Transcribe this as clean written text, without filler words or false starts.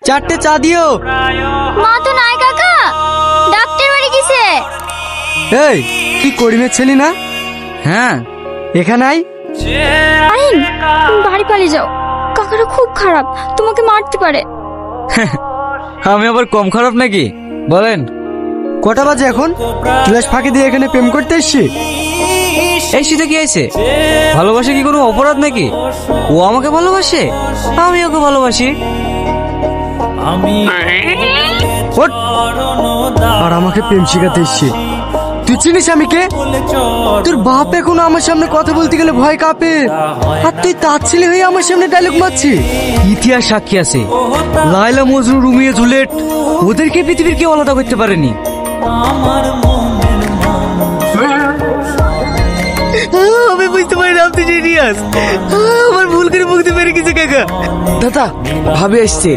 4টে চা দিও। মা তো নাই কাকা, ডাক্তার বাড়ি গেছে। এই কি করিমের ছেলে না? হ্যাঁ এখানে আই। আইন বাড়ি পালিয়ে যাও, কাকারা খুব খারাপ, তোমাকে মারতে পারে। আমি আবার কম খারাপ নাকি? বলেন কটা বাজে এখন? ক্লাস ফাঁকি দিয়ে এখানে প্রেম করতে এসছি। এই শীতে কি হয়েছে? ভালোবাসা কি কোনো অপরাধ নাকি? ও আমাকে ভালোবাসে, আমি ওকে ভালোবাসি। ওঠ! আর আমাকে প্রেম শিখাতে এসছি। তুই চিনিস আমি কে? তোর বাপ এখনো আমার সামনে কথা বলতে গেলে ভয় কাঁপে, আর তুই তার ছেলে হয়ে আমার সামনে ডায়লগ মারছি। ইতিহাস সাক্ষী আছে, লায়লা মজনু রুমিয়ে জুলিয়েট ওদেরকে পৃথিবীর কেউ আলাদা করতে পারেনি। আমি বুঝতে পারি না আপনি জিনিয়াস। আমার ভুল করে মুক্তি পেরে গেছে কাকা। দাদা ভাবে আসছে।